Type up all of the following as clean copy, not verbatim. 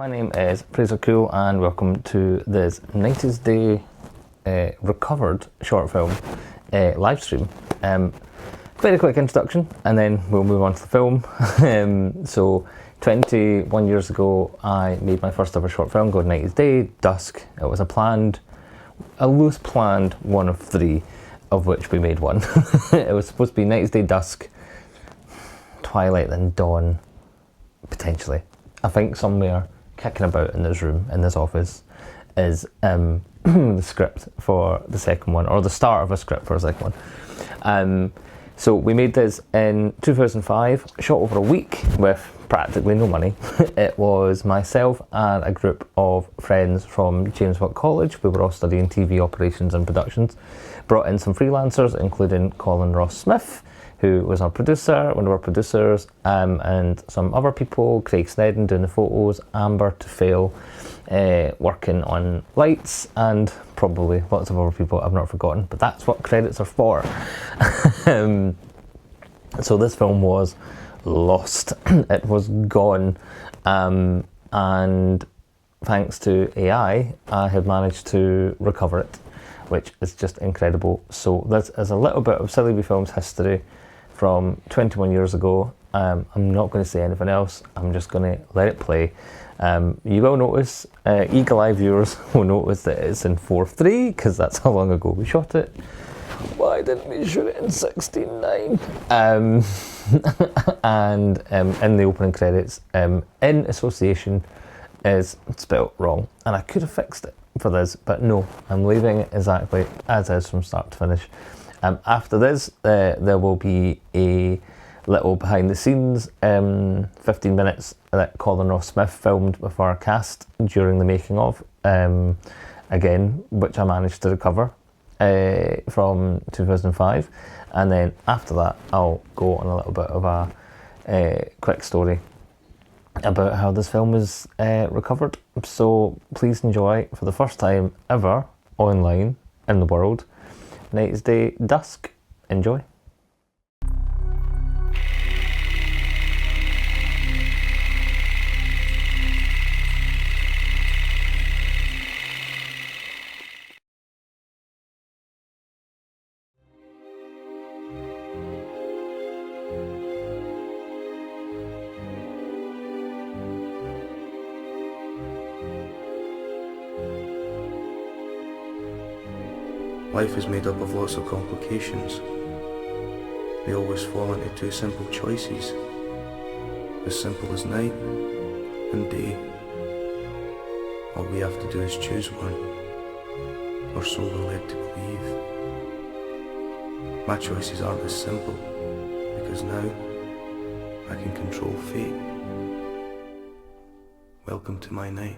My name is Fraser Cool and welcome to this 90s Day recovered short film live stream. Very quick introduction and then we'll move on to the film. So 21 years ago I made my first ever short film called 90s Day, Dusk. It was a loose planned one of three, of which we made one. It was supposed to be 90s Day, Dusk, Twilight then Dawn, potentially. I think somewhere kicking about in this room, in this office, is the script for the second one, or the start of a script for a second one. So we made this in 2005, shot over a week with practically no money. It was myself and a group of friends from James Watt College. We were all studying TV operations and productions. Brought in some freelancers, including Colin Ross Smith, who was our producer, one of our producers, and some other people, Craig Snedden doing the photos, Amber to Fail, working on lights, and probably lots of other people I've not forgotten, but that's what credits are for. So this film was lost. It was gone, and thanks to AI, I have managed to recover it, which is just incredible. So this is a little bit of Silly Wee Films history from 21 years ago. I'm not going to say anything else. I'm just going to let it play. You will notice, eagle-eye viewers will notice that it's in 4:3 because that's how long ago we shot it. Why didn't we shoot it in 16:9? And in the opening credits, in association is spelt wrong, and I could have fixed it for this, but no, I'm leaving it exactly as is from start to finish. After this, there will be a little behind the scenes 15 minutes that Colin Ross Smith filmed with our cast during the making of, again, which I managed to recover from 2005. And then after that, I'll go on a little bit of a quick story about how this film was recovered. So please enjoy, for the first time ever online in the world, 90s Day, Dusk. Enjoy. Life is made up of lots of complications. We always fall into two simple choices, as simple as night and day. All we have to do is choose one, or so we're led to believe. My choices aren't as simple, because now I can control fate. Welcome to my night.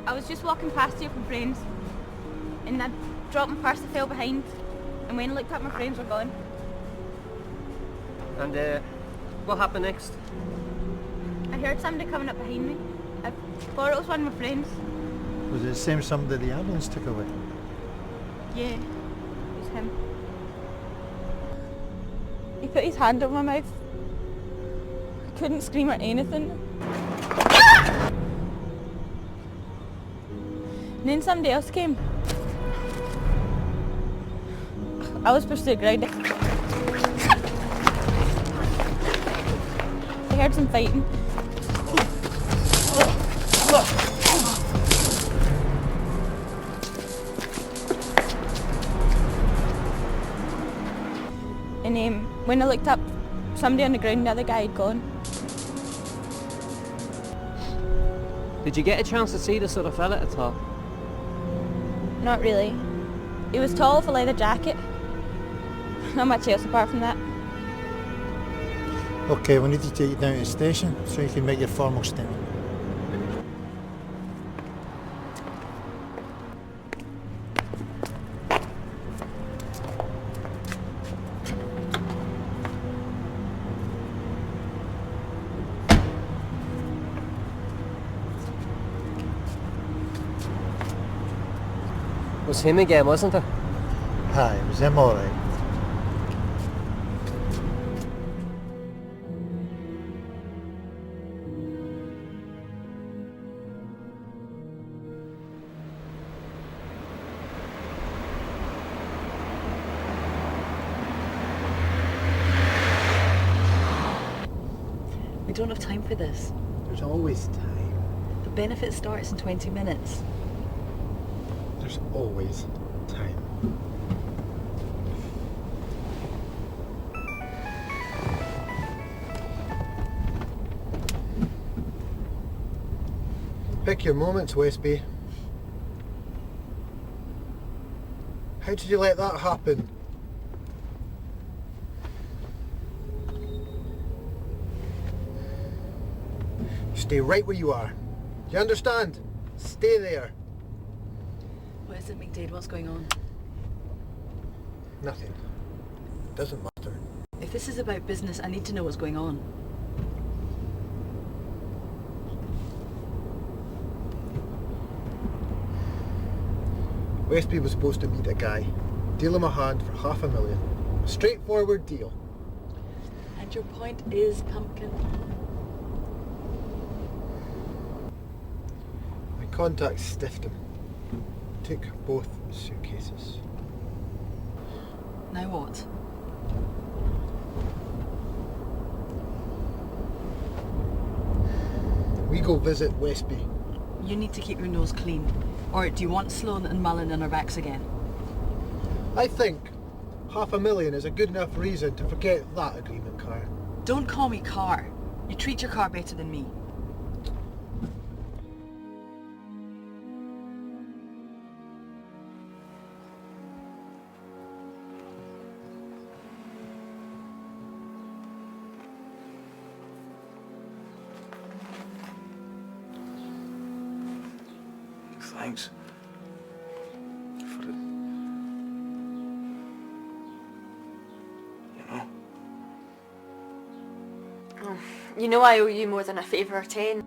I was just walking past here from friends, and I dropped my purse, I fell behind, and when I looked up, my friends were gone. And what happened next? I heard somebody coming up behind me. I thought it was one of my friends. Was it the same somebody the ambulance took away? Yeah, it was him. He put his hand over my mouth. I couldn't scream or anything. And then somebody else came. I was pushed to the ground. I heard some fighting. And when I looked up, somebody on the ground, the other guy had gone. Did you get a chance to see the sort of fella at all? Not really. He was tall with a leather jacket. Not much else apart from that. Okay, we need to take you down to the station so you can make your formal statement. It was him again, wasn't it? Aye, it was them alright. We don't have time for this. There's always time. The benefit starts in 20 minutes. There's always time. Pick your moments, Westby. How did you let that happen? Stay right where you are. Do you understand? Stay there. What is it, McDade? What's going on? Nothing. Doesn't matter. If this is about business, I need to know what's going on. Westby was supposed to meet a guy, deal him a hand for $500,000. A straightforward deal. And your point is, Pumpkin? My contacts stiffed him. Took both suitcases. Now what? We go visit Westby. You need to keep your nose clean. Or do you want Sloan and Mullen on our backs again? I think $500,000 is a good enough reason to forget that agreement, Car. Don't call me Car. You treat your car better than me. Thanks. For it. You know? Oh, you know I owe you more than a favour or 10.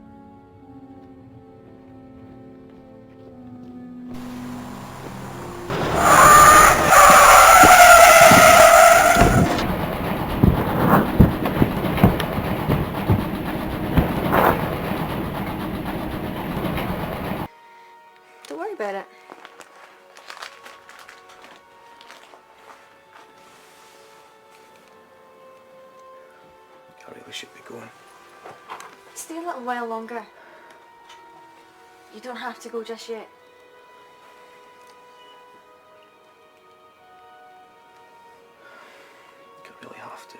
Don't worry about it. I really should be going. Stay a little while longer. You don't have to go just yet. Could really have to.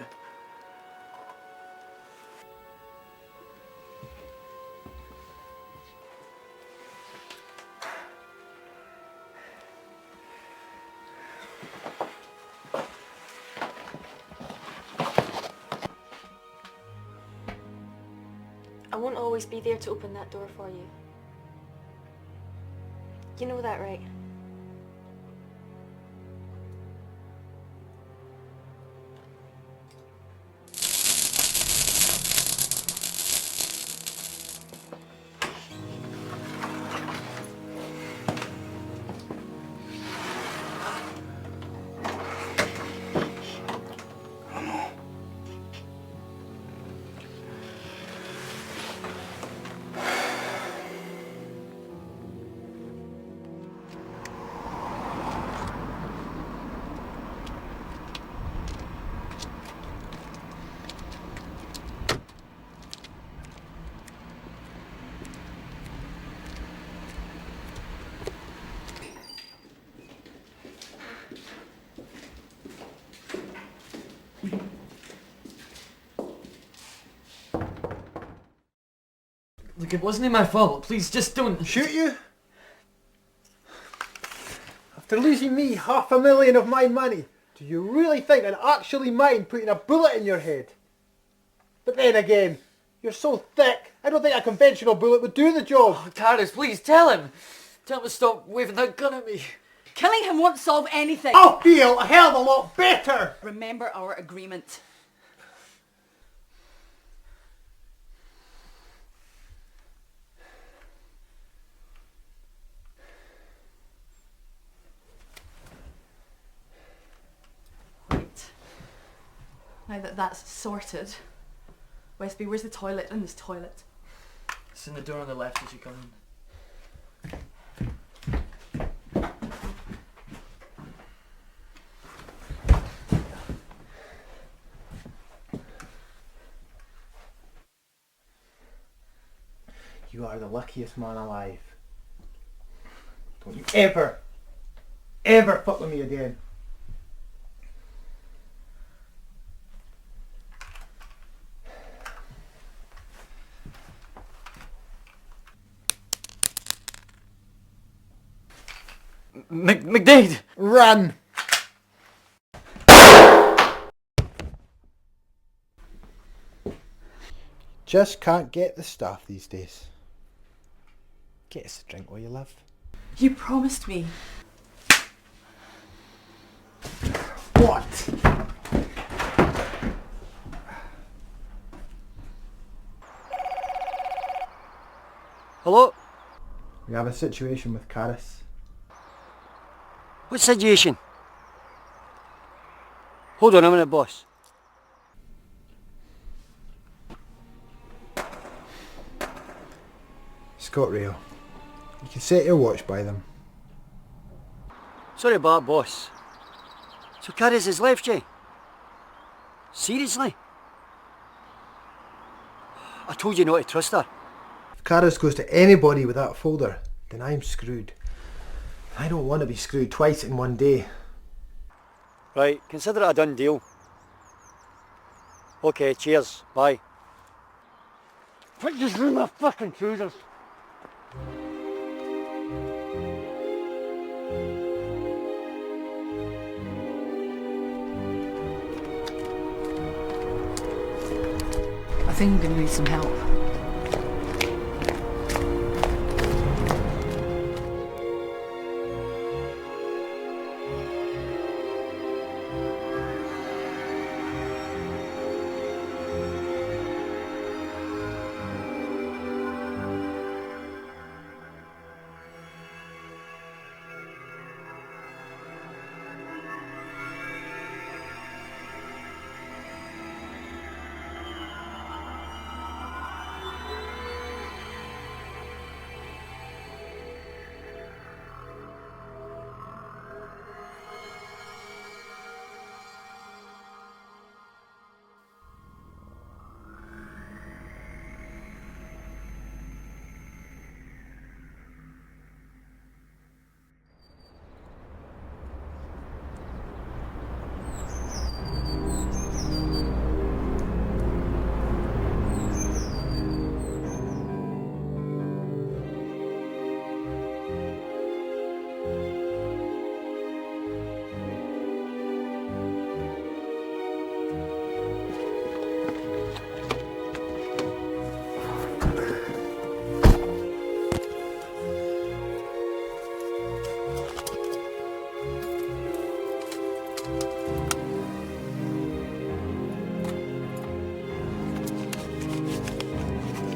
I won't always be there to open that door for you. You know that, right? Look, it wasn't my fault. Please, just don't... Shoot you? After losing me $500,000 of my money, do you really think I'd actually mind putting a bullet in your head? But then again, you're so thick, I don't think a conventional bullet would do the job. Oh, Taris, please, tell him. Tell him to stop waving that gun at me. Killing him won't solve anything. I'll feel a hell of a lot better. Remember our agreement. Now that that's sorted, Westby, where's the toilet in this toilet? It's in the door on the left as you come in. You are the luckiest man alive. Don't you ever fuck with me again. McDade! Run! Just can't get the stuff these days. Get us a drink while you live. You promised me. What? Hello? We have a situation with Caris. What situation? Hold on a minute, boss. ScotRail. You can set your watch by them. Sorry about that, boss. So Caris has left you? Seriously? I told you not to trust her. If Caris goes to anybody with that folder, then I'm screwed. I don't want to be screwed twice in one day. Right, consider it a done deal. Okay, cheers, bye. Quick, just ruin my fucking trousers. I think I'm going to need some help.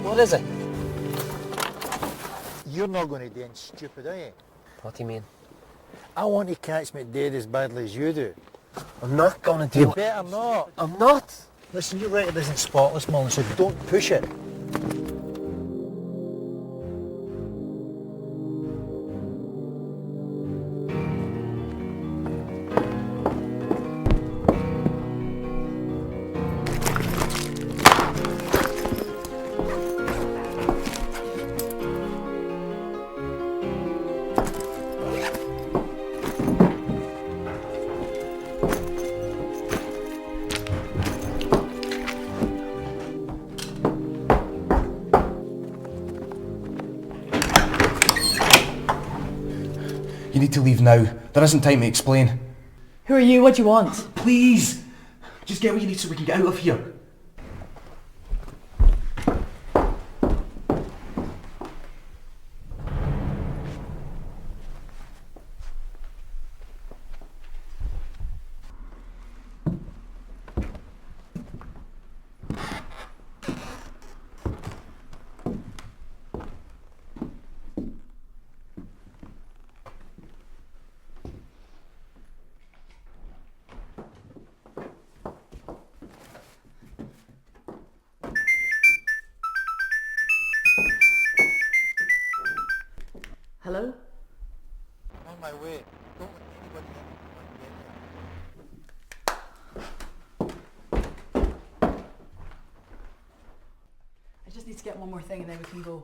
What is it? You're not going to do anything stupid, are you? What do you mean? I want to catch McDade as badly as you do. I'm not gonna do You it. better not. I'm not. Listen, your record isn't spotless, Mullen, so don't push it. You need to leave now. There isn't time to explain. Who are you? What do you want? Please! Just get what you need so we can get out of here. get one more thing and then we can go.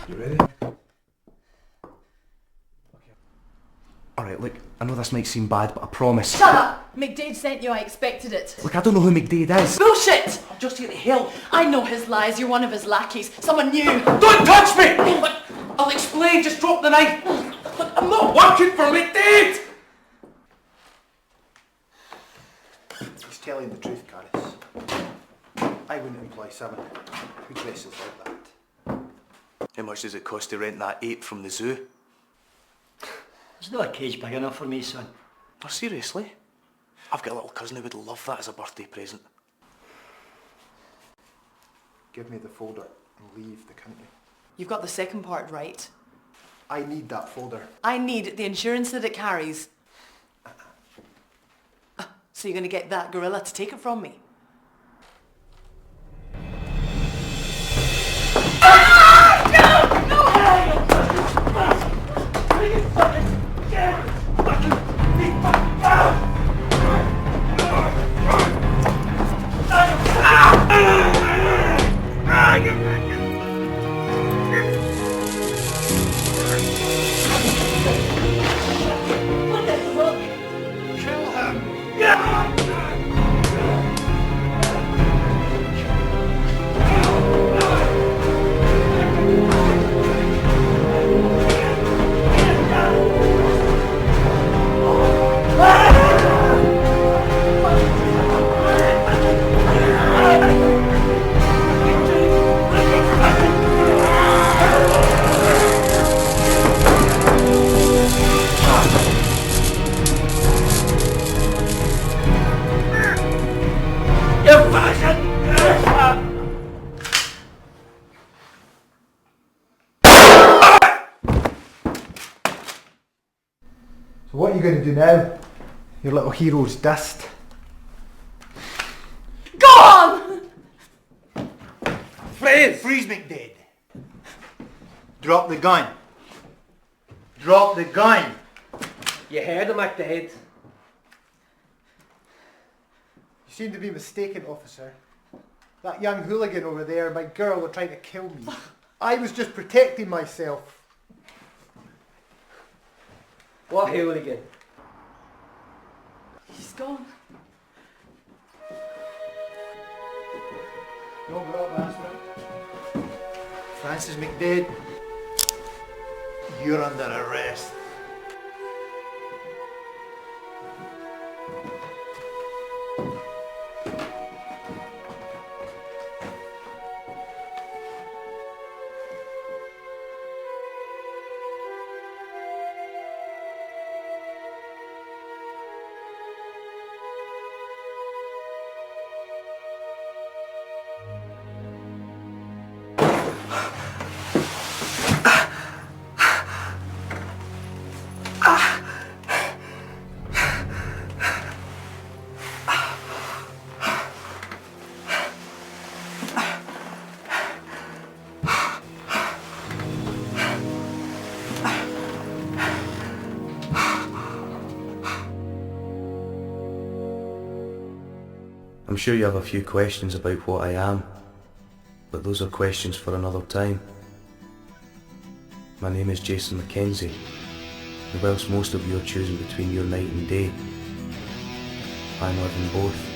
You ready? Alright, look, I know this might seem bad, but I promise. Shut up! McDade sent you, I expected it. Look, I don't know who McDade is. Bullshit! I'm just here to help. I know his lies, you're one of his lackeys, someone new. Don't touch me! Look, I'll explain, just drop the knife. Look, I'm not working for McDade! He's telling the truth, Caris. I wouldn't employ someone who dresses like that. How much does it cost to rent that ape from the zoo? There's not a cage big enough for me, son. No, seriously? I've got a little cousin who would love that as a birthday present. Give me the folder and leave the country. You've got the second part right. I need that folder. I need the insurance that it carries. So you're going to get that gorilla to take it from me? So what are you going to do now? Your little hero's dust. Go on! Freeze, McDade. Drop the gun. Drop the gun. You heard him, McDade. You seem to be mistaken, officer. That young hooligan over there, my girl, were trying to kill me. I was just protecting myself. What hooligan? He's gone. No, bro, bastard. Francis McDade, you're under arrest. I'm sure you have a few questions about what I am, but those are questions for another time. My name is Jason Mackenzie, and whilst most of you are choosing between your night and day, I'm living both.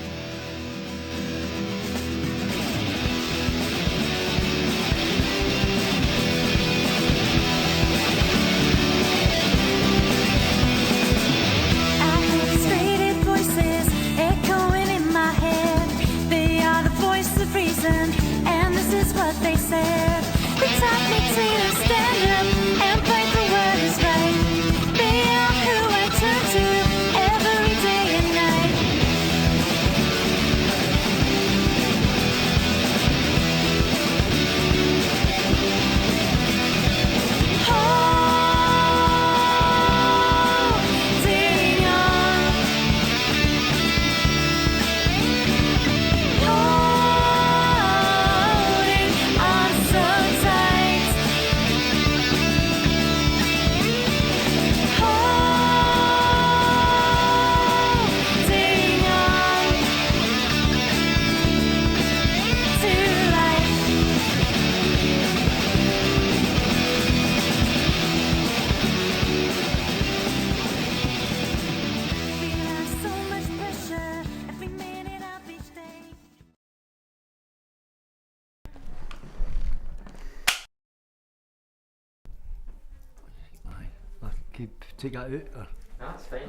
could take that out. Or... That's fine.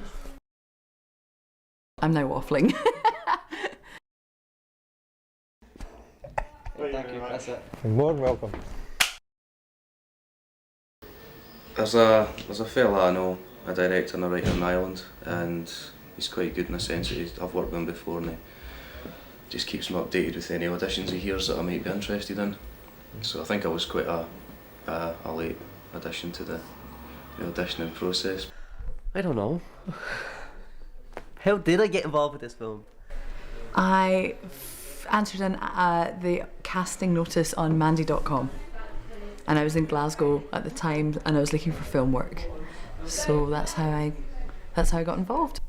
I'm now waffling. Thank you, that's it. You're more than welcome. There's a fella I know, a director and a writer in Ireland, and he's quite good in the sense that I've worked with him before, and he just keeps me updated with any auditions he hears that I might be interested in. So I think I was quite a late addition to the auditioning process. I don't know. How did I get involved with this film? I answered in the casting notice on Mandy.com, and I was in Glasgow at the time, and I was looking for film work. So that's how I got involved.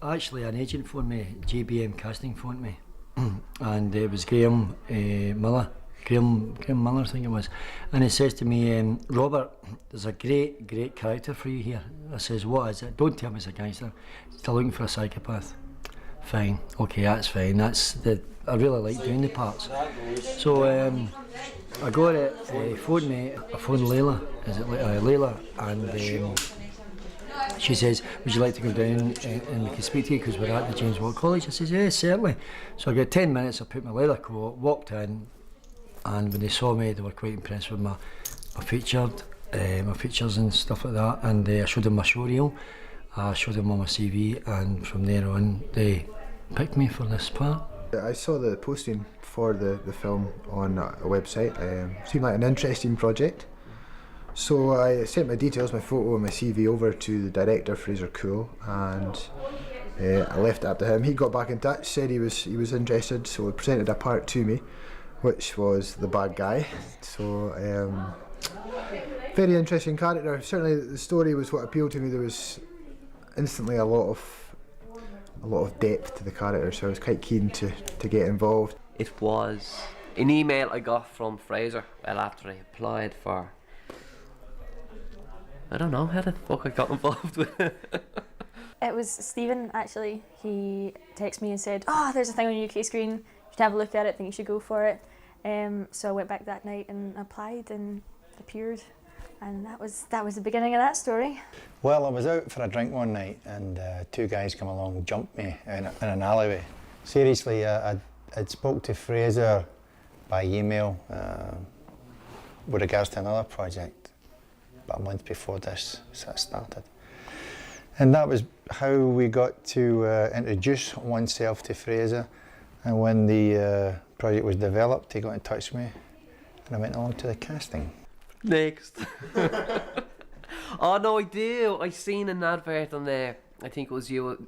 Actually, an agent phoned me, JBM Casting phoned me, and it was Graham Miller. Graham Miller, I think it was, and he says to me, Robert, there's a great character for you here. I says, what is it? Don't tell me it's a gangster. Still looking for a psychopath. Fine, okay, that's fine. I really like doing the parts. So I got it. He phoned me. I phoned Layla. Is it Layla? And she says, would you like to go down and we can speak to you because we're at the James Watt College? I says, yeah, certainly. So I got 10 minutes. I put my leather coat, walked in. And when they saw me, they were quite impressed with my features and stuff like that. And I showed them my show reel, I showed them all my CV, and from there on, they picked me for this part. I saw the posting for the film on a website. Seemed like an interesting project. So I sent my details, my photo and my CV over to the director, Fraser Cool, and I left it up to him. He got back in touch, said he was interested, so he presented a part to me, which was the bad guy. So very interesting character. Certainly the story was what appealed to me. There was instantly a lot of depth to the character, so I was quite keen to get involved. It was an email I got from Fraser well after I applied for... I don't know how the fuck I got involved with it. It was Stephen, actually. He texted me and said, oh, there's a thing on UK Screen, you should have a look at it, think you should go for it. So I went back that night and applied and appeared, and that was the beginning of that story. Well, I was out for a drink one night and two guys come along, jumped me in an alleyway. Seriously, I'd spoke to Fraser by email with regards to another project about a month before this started. And that was how we got to introduce oneself to Fraser. And when the project was developed, he got in touch with me and I went on to the casting. Next. Oh no, I do. I seen an advert on there. I think it was you.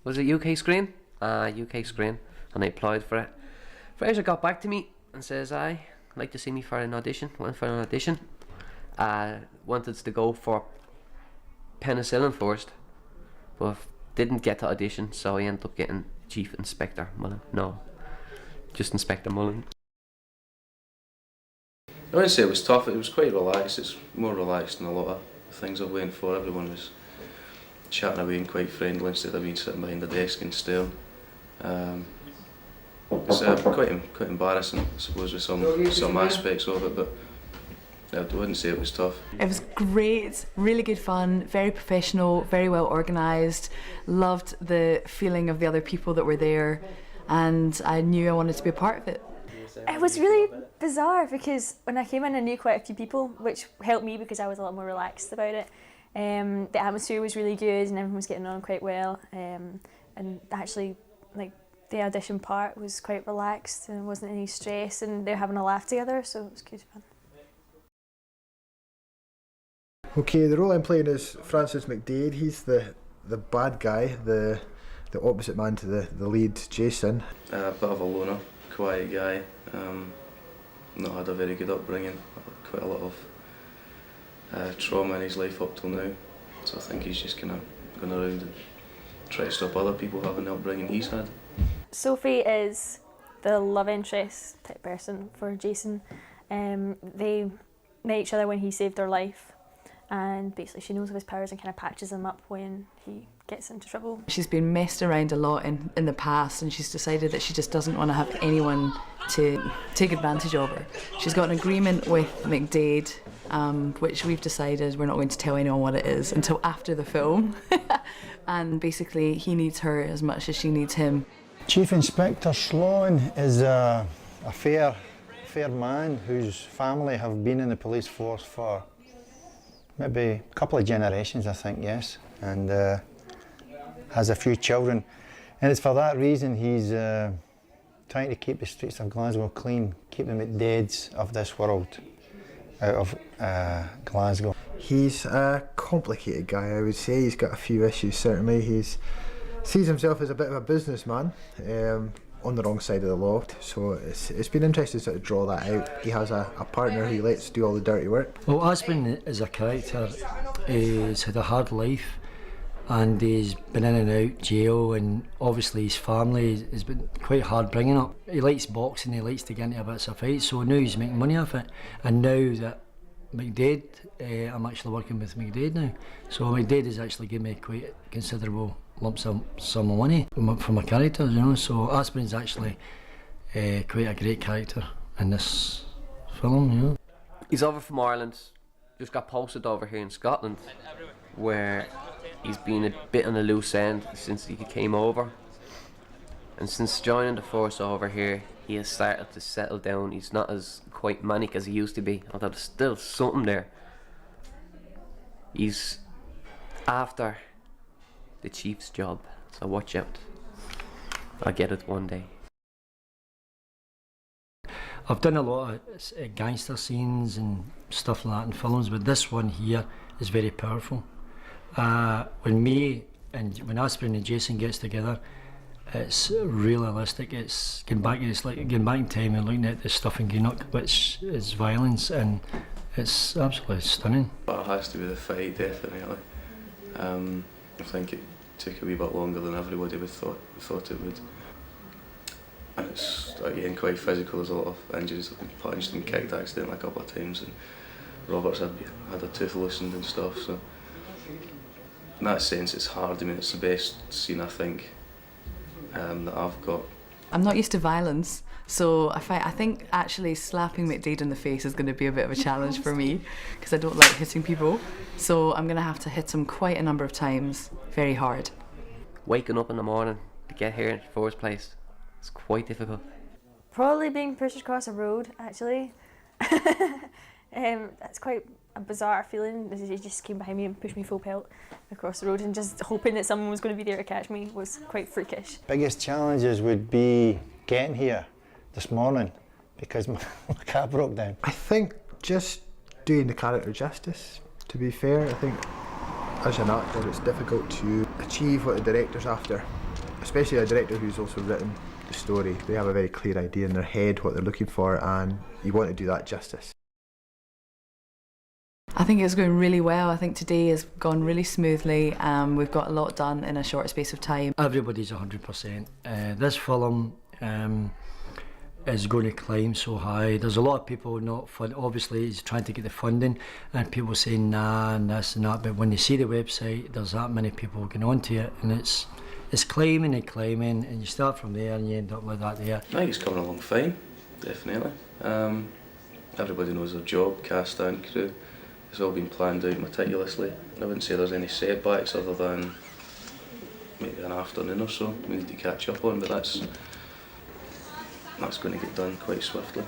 Was it UK Screen? UK Screen. And I applied for it. Fraser got back to me and says, I'd like to see me for an audition. Went for an audition. Wanted to go for penicillin first, but didn't get to audition, so I ended up getting Chief Inspector Mullen. No, just Inspector Mullen. I wouldn't say it was tough, it was quite relaxed. It's more relaxed than a lot of things I've went for. Everyone was chatting away and quite friendly instead of being sitting behind a desk and staring. It's quite embarrassing, I suppose, with some aspects of it, but I wouldn't say it was tough. It was great, really good fun, very professional, very well organised. Loved the feeling of the other people that were there, and I knew I wanted to be a part of it. It was really bizarre because when I came in I knew quite a few people, which helped me because I was a lot more relaxed about it. The atmosphere was really good and everyone was getting on quite well, and actually like the audition part was quite relaxed and there wasn't any stress and they were having a laugh together, so it was good fun. Okay, the role I'm playing is Francis McDade. He's the bad guy, the opposite man to the lead, Jason. A bit of a loner, quiet guy. Not had a very good upbringing. Quite a lot of trauma in his life up till now. So I think he's just kind of going around and trying to stop other people having the upbringing he's had. Sophie is the love interest type person for Jason. They met each other when he saved her life. And basically she knows of his powers and kind of patches him up when he gets into trouble. She's been messed around a lot in the past, and she's decided that she just doesn't want to have anyone to take advantage of her. She's got an agreement with McDade which we've decided we're not going to tell anyone what it is until after the film. And basically he needs her as much as she needs him. Chief Inspector Sloan is a fair man whose family have been in the police force for maybe a couple of generations, I think, yes, and has a few children. And it's for that reason he's trying to keep the streets of Glasgow clean, keep the McDades of this world out of Glasgow. He's a complicated guy, I would say. He's got a few issues, certainly. He sees himself as a bit of a businessman, on the wrong side of the law, so it's been interesting to sort of draw that out. He has a partner who lets do all the dirty work. Well, Aspen as a character, he's had a hard life, and he's been in and out jail, and obviously his family has been quite hard bringing up. He likes boxing, he likes to get into a bit of fight, so now he's making money off it. And now that McDade, I'm actually working with McDade now, so McDade has actually given me quite a considerable lump sum of money for my characters, you know, so Aspen's actually quite a great character in this film, you know. He's over from Ireland, just got posted over here in Scotland, where he's been a bit on a loose end since he came over. And since joining the force over here, he has started to settle down. He's not as quite manic as he used to be, although there's still something there. He's after the chief's job, so watch out. I'll get it one day. I've done a lot of gangster scenes and stuff like that in films, but this one here is very powerful. When Aspen and Jason gets together, it's realistic. It's getting back in time and looking at the stuff in Greenock, which is violence, and it's absolutely stunning. But it has to be the fight, definitely. I think it took a wee bit longer than everybody would thought it would. And it's again quite physical. There's a lot of injuries. I've been punched and kicked accidentally a couple of times, and Robert's had a tooth loosened and stuff. So in that sense, it's hard. I mean, it's the best scene I think that I've got. I'm not used to violence, so I think actually slapping McDade in the face is going to be a bit of a challenge for me, because I don't like hitting people. So I'm going to have to hit him quite a number of times, very hard. Waking up in the morning to get here in the first place, it's quite difficult. Probably being pushed across a road, actually. That's quite a bizarre feeling. He just came behind me and pushed me full pelt across the road, and just hoping that someone was going to be there to catch me was quite freakish. Biggest challenges would be getting here this morning because my car broke down. I think just doing the character justice, to be fair. I think as an actor it's difficult to achieve what the director's after, especially a director who's also written the story. They have a very clear idea in their head what they're looking for, and you want to do that justice. I think it's going really well. I think today has gone really smoothly. We've got a lot done in a short space of time. Everybody's 100%. This film is going to climb so high. There's a lot of people not fun. Obviously, he's trying to get the funding, and people saying nah and this and that. But when they see the website, there's that many people going onto it, and it's climbing and climbing, and you start from there and you end up like that there. I think it's coming along fine, definitely. Everybody knows their job, cast and crew. It's all been planned out meticulously. I wouldn't say there's any setbacks other than maybe an afternoon or so we need to catch up on, but that's going to get done quite swiftly.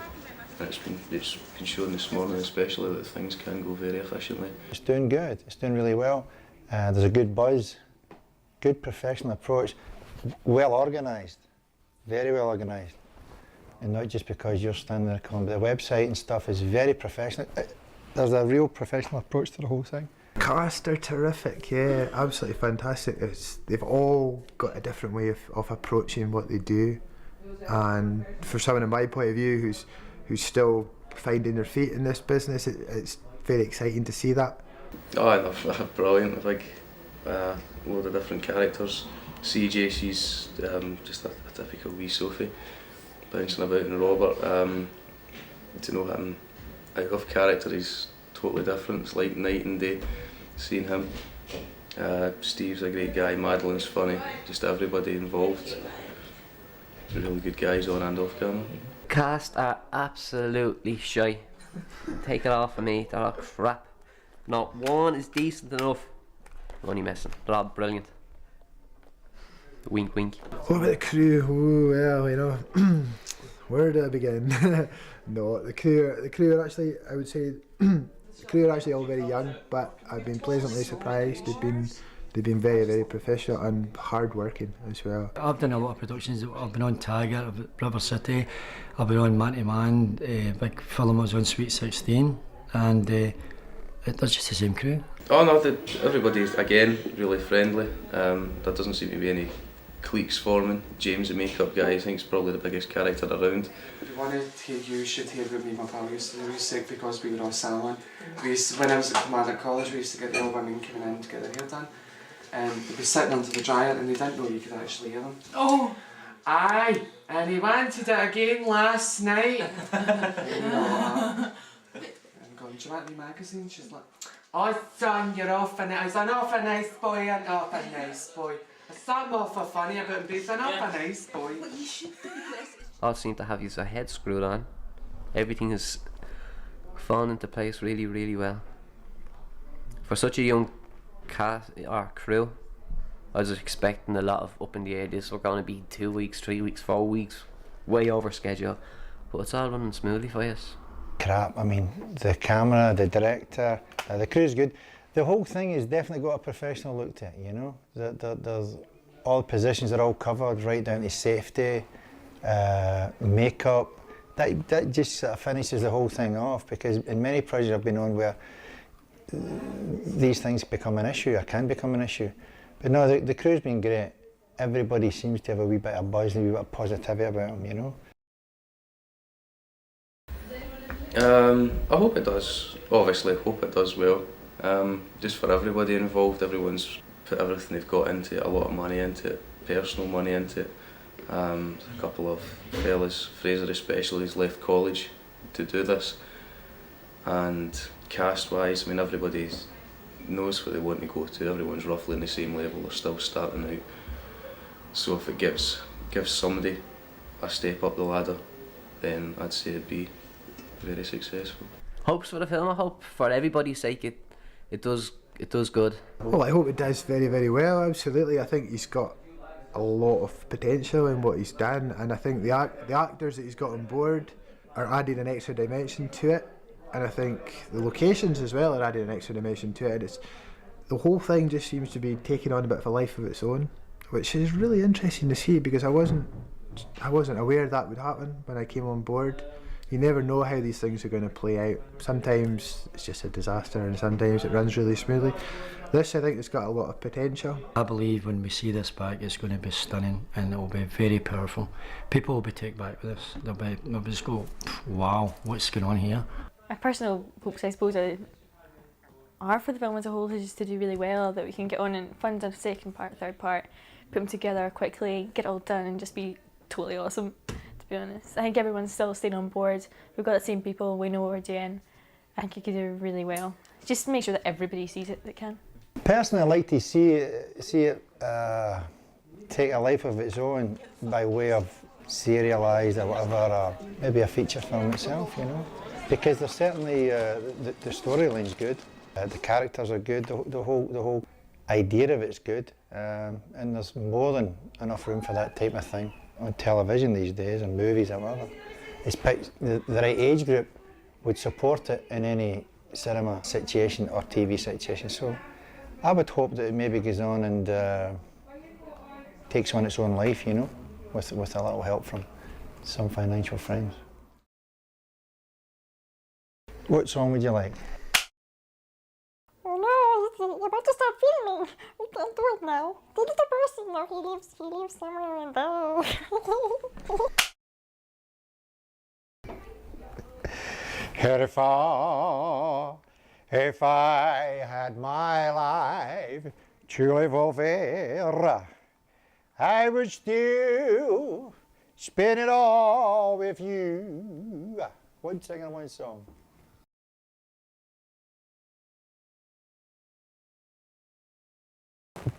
And it's been shown this morning especially that things can go very efficiently. It's doing good, it's doing really well. There's a good buzz, good professional approach, well organised, very well organised. And not just because you're standing there calling, but the website and stuff is very professional. There's a real professional approach to the whole thing. Cast are terrific, yeah, absolutely fantastic. They've all got a different way of approaching what they do, and for someone in my point of view who's still finding their feet in this business, it's very exciting to see that. Oh, they're brilliant. I think a load of different characters. CJ, she's just a typical wee Sophie, bouncing about, and Robert, to know him out of character, he's totally different. It's like night and day seeing him. Steve's a great guy, Madeline's funny, just everybody involved. Really good guys on and off camera. Cast are absolutely shy. Take it off of me. They're all crap. Not one is decent enough. Only messing. They're all brilliant. Wink, wink. What about the crew? Oh, well, you know, where do I begin? No, the crew are actually, I would say, the crew are actually all very young, but I've been pleasantly surprised. They've been very, very professional and hard working as well. I've done a lot of productions. I've been on Tiger, River City, I've been on Man to Man, big film I was on Sweet 16, and it's just the same crew. Oh no, everybody's again really friendly. There doesn't seem to be any cliques forming. James, the makeup guy, I think is probably the biggest character around. You should hear what me and my pal used to do. We used to, because we were all salon. When I was at Command College, we used to get the old women coming in to get their hair done. They'd be sitting under the dryer and they didn't know you could actually hear them. Oh! Aye! And he wanted it again last night. And going, do you want the magazine? She's like, oh son, you're awful nice. I was an awful nice boy, an awful nice boy. There's something awful funny about him, but he's an awful nice boy. What you should do this. All seem to have his head screwed on. Everything has fallen into place really, really well. For such a young cast or crew, I was expecting a lot of up in the air. This was going to be 2 weeks, 3 weeks, 4 weeks, way over schedule, but it's all running smoothly for us. Crap, I mean, the camera, the director, the crew's good. The whole thing has definitely got a professional look to it, you know. There's all the positions are all covered, right down to safety, makeup. That just sort of finishes the whole thing off, because in many projects I've been on where these things become an issue, or can become an issue. But no, the crew's been great. Everybody seems to have a wee bit of buzz and a wee bit of positivity about them, you know. I hope it does. Obviously, I hope it does well. Just for everybody involved, everyone's put everything they've got into it, a lot of money into it, personal money into it. A couple of fellas, Fraser especially, has left college to do this. And cast-wise, I mean, everybody knows what they want to go to. Everyone's roughly on the same level. They're still starting out. So if it gives somebody a step up the ladder, then I'd say it'd be very successful. Hopes for the film. I hope for everybody's sake it does good. Well, I hope it does very, very well, absolutely. I think he's got a lot of potential in what he's done, and I think the actors that he's got on board are adding an extra dimension to it, and I think the locations as well are adding an extra dimension to it. The whole thing just seems to be taking on a bit of a life of its own, which is really interesting to see, because I wasn't aware that would happen when I came on board. You never know how these things are going to play out. Sometimes it's just a disaster and sometimes it runs really smoothly. This, I think, has got a lot of potential. I believe when we see this back, it's going to be stunning and it will be very powerful. People will be taken back with this. They'll be just go, wow, what's going on here? My personal hopes, I suppose, are for the film as a whole, is just to do really well, that we can get on and fund a second part, third part, put them together quickly, get it all done and just be totally awesome. To be honest, I think everyone's still staying on board. We've got the same people, we know what we're doing. I think you could do really well. Just make sure that everybody sees it that can. Personally, I like to see it take a life of its own by way of serialised or whatever, or maybe a feature film itself, you know. Because there's certainly the storyline's good, the characters are good, the whole idea of it's good, and there's more than enough room for that type of thing on television these days, and movies or whatever. It's the right age group would support it in any cinema situation or TV situation. So I would hope that it maybe goes on and takes on its own life, you know, with a little help from some financial friends. What song would you like? Oh no, you're about to start filming. We can't do it now. Did the person know he lives somewhere in there? If I had my life to live over, I would still spend it all with you. One singer, one song.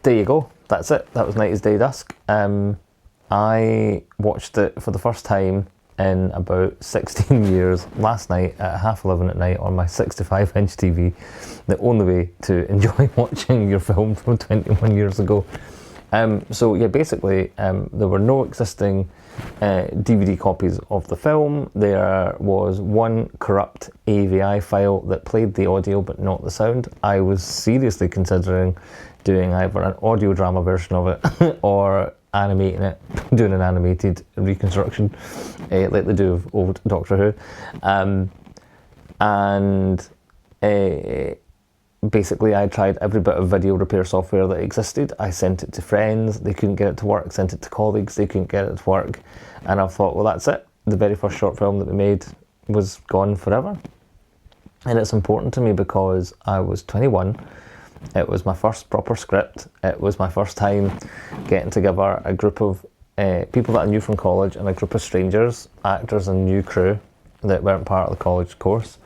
There you go. That's it. That was 90's Day Dusk. I watched it for the first time in about 16 years last night at 11:30 at night on my 65-inch TV, the only way to enjoy watching your film from 21 years ago. So yeah, basically there were no existing DVD copies of the film. There was one corrupt AVI file that played the audio but not the sound. I was seriously considering doing either an audio drama version of it or animating it, doing an animated reconstruction like they do of old Doctor Who. Basically I tried every bit of video repair software that existed. I sent it to friends, they couldn't get it to work, sent it to colleagues, they couldn't get it to work, and I thought, well, that's it. The very first short film that we made was gone forever. And it's important to me because I was 21, it was my first proper script, it was my first time getting together a group of people that I knew from college and a group of strangers, actors and new crew that weren't part of the college course.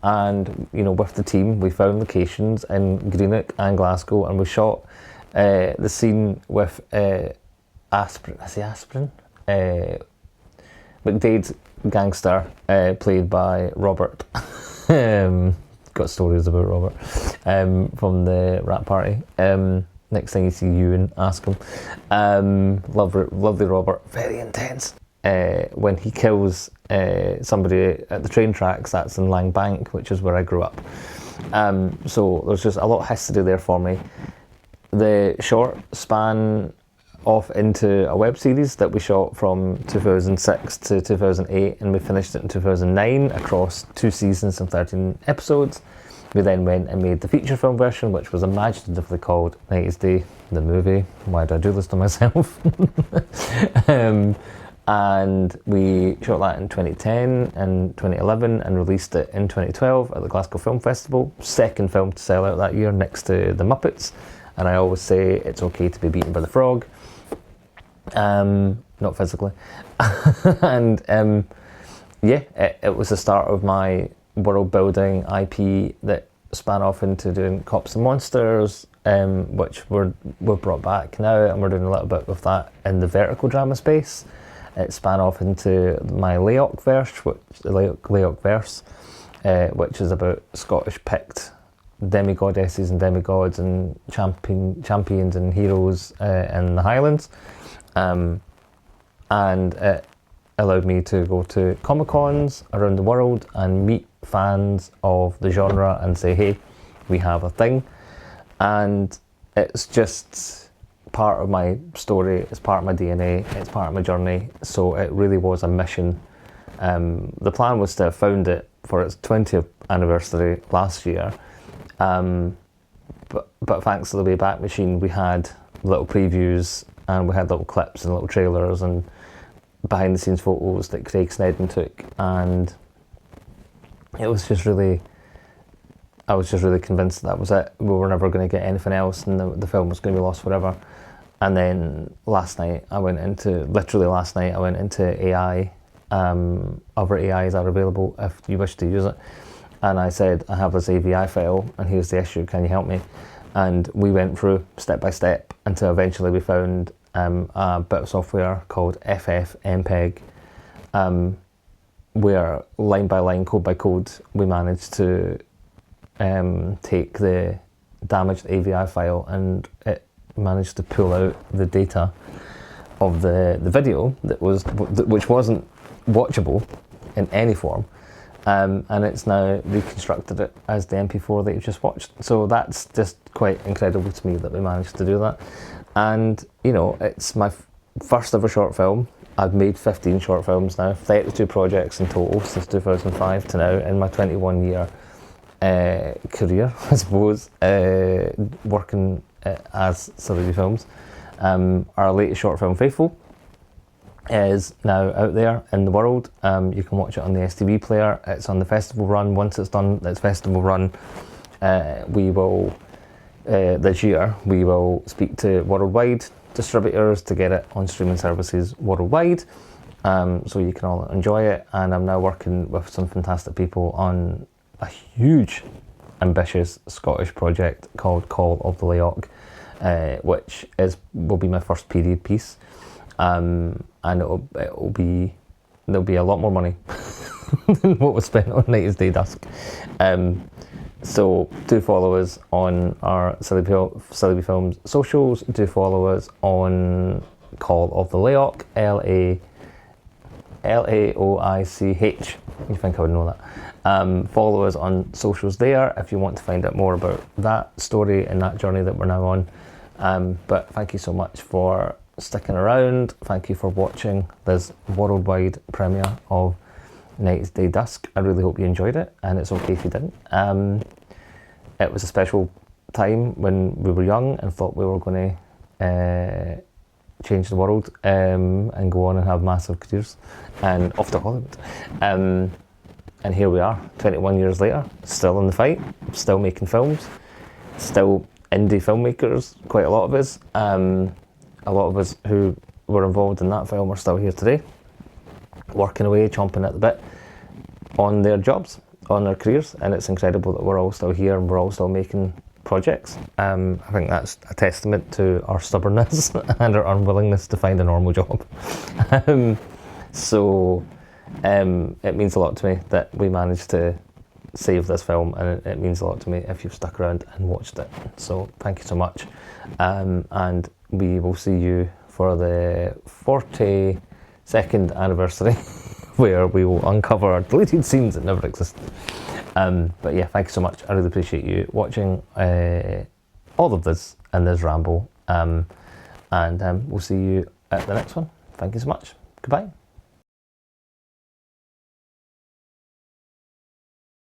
And with the team we found locations in Greenock and Glasgow, and we shot the scene with Aspirin, McDade's gangster, played by Robert. Got stories about Robert from the Rat Party. Next thing you see Ewan, ask him. Lovely Robert, very intense. When he kills somebody at the train tracks, that's in Lang Bank, which is where I grew up. So there's just a lot of history there for me. The short span off into a web series that we shot from 2006 to 2008, and we finished it in 2009 across 2 seasons and 13 episodes. We then went and made the feature film version, which was imaginatively called 90s Day, the movie. Why did I do this to myself? And we shot that in 2010 and 2011 and released it in 2012 at the Glasgow Film Festival. Second film to sell out that year, next to The Muppets. And I always say it's okay to be beaten by the frog. Not physically. And it was the start of my world building IP that span off into doing Cops and Monsters, which we're brought back now, and we're doing a little bit with that in the vertical drama space. It span off into my Layock verse, which is about Scottish picked demigoddesses and demigods and champions and heroes in the Highlands. And it allowed me to go to Comic-Cons around the world and meet fans of the genre and say, hey, we have a thing. And it's just part of my story, it's part of my DNA, it's part of my journey, so it really was a mission. The plan was to have found it for its 20th anniversary last year, but thanks to the Wayback Machine we had little previews and we had little clips and little trailers and behind the scenes photos that Craig Snedden took, and it was just really, I was just really convinced that was it. We were never going to get anything else and the film was going to be lost forever. And then last night I went into AI. Other AIs are available if you wish to use it. And I said, I have this AVI file and here's the issue, can you help me? And we went through step by step until eventually we found a bit of software called FFmpeg, where line by line, code by code, we managed to take the damaged AVI file and it managed to pull out the data of the video which wasn't watchable in any form, and it's now reconstructed it as the MP4 that you've just watched. So that's just quite incredible to me that we managed to do that. And it's my first ever short film. I've made 15 short films now, 32 projects in total since 2005 to now in my 21-year career, I suppose, working as Celebrity Films. Our latest short film, Faithful, is now out there in the world. You can watch it on the STV player. It's on the festival run. Once it's done its festival run, we will, this year, we will speak to worldwide distributors to get it on streaming services worldwide, so you can all enjoy it. And I'm now working with some fantastic people on a huge, ambitious Scottish project called Call of the Layock, which will be my first period piece, and it'll be there'll be a lot more money than what was spent on 90s Day Dusk. So do follow us on our Silly Bee Films socials. Do follow us on Call of the Laoch, Laoich. You think I would know that. Follow us on socials there if you want to find out more about that story and that journey that we're now on. But thank you so much for sticking around. Thank you for watching this worldwide premiere of 90s Day Dusk. I really hope you enjoyed it, and it's okay if you didn't. It was a special time when we were young and thought we were going to change the world and go on and have massive careers and off to Hollywood. And here we are, 21 years later, still in the fight, still making films, still indie filmmakers, quite a lot of us. A lot of us who were involved in that film are still here today, working away, chomping at the bit on their jobs, on their careers, and it's incredible that we're all still here and we're all still making projects. I think that's a testament to our stubbornness and our unwillingness to find a normal job. It means a lot to me that we managed to save this film, and it means a lot to me if you've stuck around and watched it. So thank you so much, and we will see you for the 42nd anniversary where we will uncover deleted scenes that never existed. But yeah, thank you so much. I really appreciate you watching all of this and this ramble, and we'll see you at the next one. Thank you so much. Goodbye.